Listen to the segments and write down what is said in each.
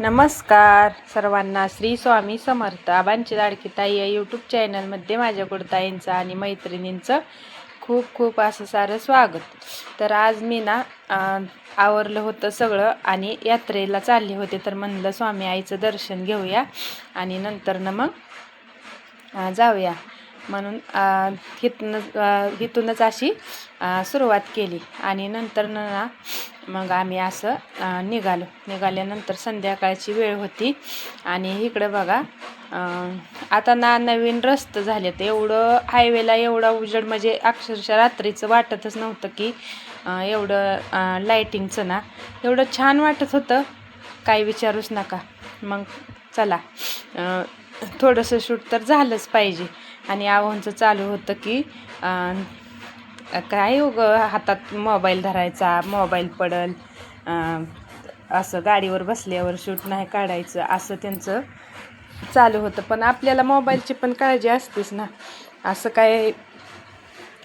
नमस्कार सर्वांना, श्री स्वामी समर्थ. आबांची लाडकी ताई या यूट्यूब चॅनलमध्ये माझ्या कुडताईंचं आणि मैत्रिणींचं खूप खूप असं सारं स्वागत. तर आज मी ना आवरलं होतं सगळं आणि यात्रेला चालले होते, तर म्हणलं स्वामी आईचं दर्शन घेऊया आणि नंतर ना मग जाऊया म्हणून इथूनच अशी सुरुवात केली. आणि नंतर ना मग आम्ही असं निघाल्यानंतर संध्याकाळची वेळ होती. आणि इकडं बघा आता ना नवीन रस्ते झाले, तर एवढं हायवेला एवढा उजेड म्हणजे अक्षरशः रात्रीचं वाटतच नव्हतं की एवढं लाईटिंगचं ना एवढं छान वाटत होतं, काही विचारूच नका. मग चला थोडंसं शूट तर झालंच पाहिजे. आणि आव्हानचं चालू होतं की काय हातात मोबाईल धरायचा, मोबाईल पडल, असं गाडीवर बसल्यावर शूट नाही काढायचं, असं त्यांचं चालू होतं. पण आपल्याला मोबाईलची पण काळजी असतेच ना, असं काय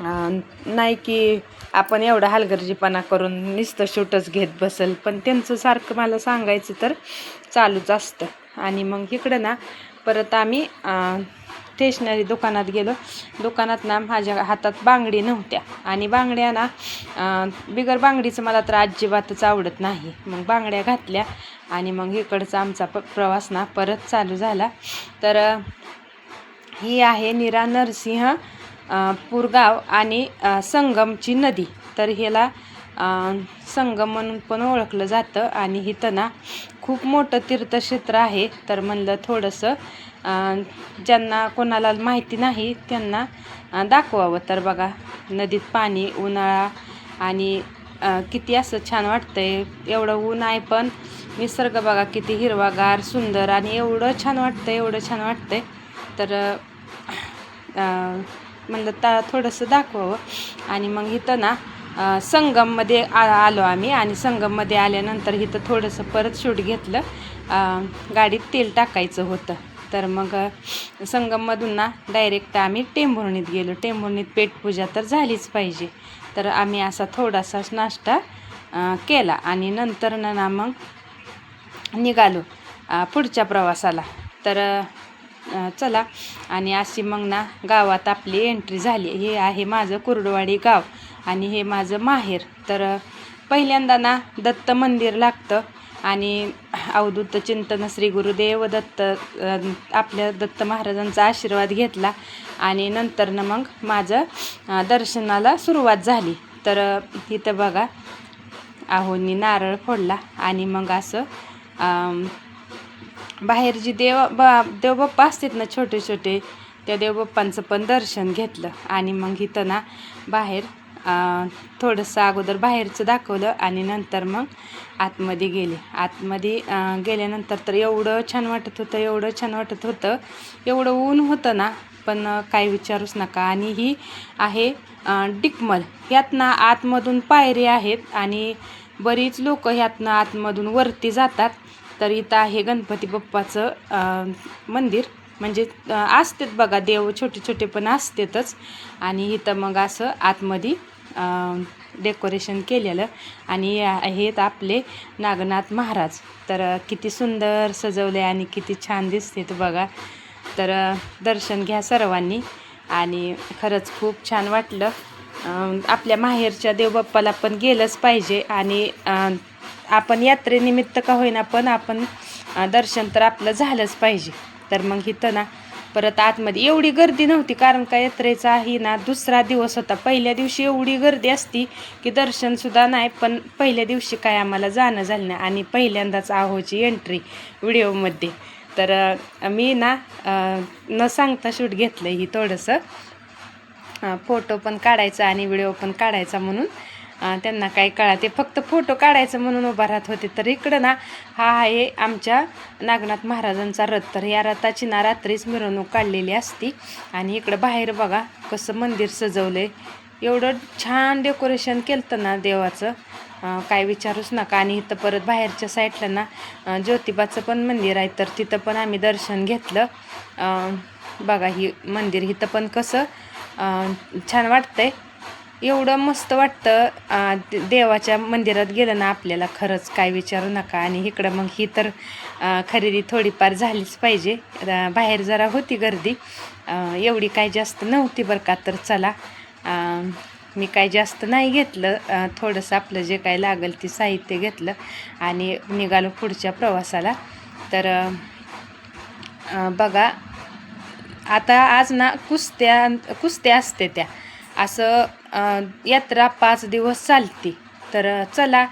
नाही की आपण एवढा हलगर्जीपणा करून नुसतं शूटच घेत बसेल. पण त्यांचं सारखं मला सांगायचं तर चालूच असतं. आणि मग इकडं ना परत आम्ही स्टेशनरी दुकानात गेलो. दुकानात ना माझ्या हातात बांगडी नव्हत्या, आणि बांगड्या ना बिगर बांगडीचं मला तर अजिबातच आवडत नाही. मग बांगड्या घातल्या आणि मग इकडचा आमचा प्रवास ना परत चालू झाला. तर ही आहे नीरा नरसिंह पूरगाव आणि संगमची नदी. तर ह्याला संगम म्हणून पण ओळखलं जातं. आणि इथं ना खूप मोठं तीर्थक्षेत्र आहे. तर म्हणलं थोडंसं ज्यांना कोणाला माहिती नाही त्यांना दाखवावं. तर बघा नदीत पाणी, उन्हाळा आणि किती असं छान वाटतंय. एवढं ऊन आहे पण निसर्ग बघा किती हिरवागार सुंदर, आणि एवढं छान वाटतंय. तर म्हणलं थोडंसं दाखवावं. आणि मग इथं ना संगममध्ये आलो आम्ही. आणि संगममध्ये आल्यानंतर इथं थोडंसं परत शूट घेतलं. गाडीत तेल टाकायचं होतं. तर मग संगममधून ना डायरेक्ट आम्ही टेंभुर्णीत गेलो. टेंभुर्णीत पेटपूजा तर झालीच पाहिजे. तर आम्ही असा थोडासा नाश्ता केला आणि नंतर ना मग निघालो पुढच्या प्रवासाला. तर चला. आणि अशी मग ना गावात आपली एंट्री झाली. हे आहे माझं कुर्डवाडी गाव आणि हे माझं माहेर. तर पहिल्यांदा ना दत्त मंदिर लागतं आणि अवधूत चिंतन श्री गुरुदेव दत्त आपल्या दत्त महाराजांचा आशीर्वाद घेतला. आणि नंतर ना मग माझं दर्शनाला सुरुवात झाली. तर इथं बघा आहोंनी नारळ फोडला आणि मग असं बाहेर जी देवबाप्पा असतात ना छोटे छोटे, त्या देवबाप्पांचं पण दर्शन घेतलं. आणि मग इथं ना बाहेर थोडंसं अगोदर बाहेरचं दाखवलं आणि नंतर मग आतमध्ये गेले. आतमध्ये गेल्यानंतर तर एवढं छान वाटत होतं, एवढं ऊन होतं ना, पण काय विचारूच नका. आणि ही आहे डिकमल. ह्यातनं आतमधून पायरी आहेत आणि बरीच लोक ह्यातनं आतमधून वरती जातात. तर इथं आहे गणपती बाप्पाचं मंदिर. म्हणजे असतात बघा देव छोटे छोटे पण असतातच. आणि इथं मग असं आतमध्ये डेकोरेशन केलेलं. आणि आहेत आपले नागनाथ महाराज. तर किती सुंदर सजवले आणि किती छान दिसते बघा. तर दर्शन घ्या सर्वांनी. आणि खरंच खूप छान वाटलं. आपल्या माहेरच्या देवबाप्पाला पण गेलंच पाहिजे. आणि आपण यात्रेनिमित्त का होईना पण आपण दर्शन तर आपलं झालंच पाहिजे. तर मग इथं ना परत आतमध्ये एवढी गर्दी नव्हती, कारण का यात्रेचाही ना दुसरा दिवस होता. पहिल्या दिवशी एवढी गर्दी असती की दर्शनसुद्धा नाही. पण पहिल्या दिवशी काय आम्हाला जाणं झालं नाही आणि पहिल्यांदाच आहोची एंट्री व्हिडिओमध्ये. तर मी ना न सांगता शूट घेतलं ही थोडंसं. फोटो पण काढायचा आणि व्हिडिओ पण काढायचा म्हणून त्यांना काय कळा, ते फक्त फोटो काढायचं म्हणून उभा राहत होते. तर इकडं ना हा आहे आमच्या नागनाथ महाराजांचा रथ. तर या रथाची ना रात्रीच मिरवणूक काढलेली असती. आणि इकडं बाहेर बघा कसं मंदिर सजवलंय, एवढं छान डेकोरेशन केलं ना देवाचं, काय विचारूच नका. आणि इथं परत बाहेरच्या साईडला ना ज्योतिबाचं पण मंदिर आहे. तर तिथं पण आम्ही दर्शन घेतलं. बघा ही मंदिर इथं पण कसं छान वाटतंय. एवढं मस्त वाटतं देवाच्या मंदिरात गेलं ना आपल्याला, खरंच काय विचारू नका. आणि इकडं मग ही तर खरेदी थोडीफार झालीच पाहिजे. बाहेर जरा होती गर्दी, एवढी काय जास्त नव्हती बरं का. तर चला, मी काय जास्त नाही घेतलं, थोडंसं आपलं जे काय लागेल ते साहित्य घेतलं आणि निघालो पुढच्या प्रवासाला. तर बघा, आता आज ना कुस्त्या असते त्या, असं यात्रा 5 दिवस चालते. तर चला.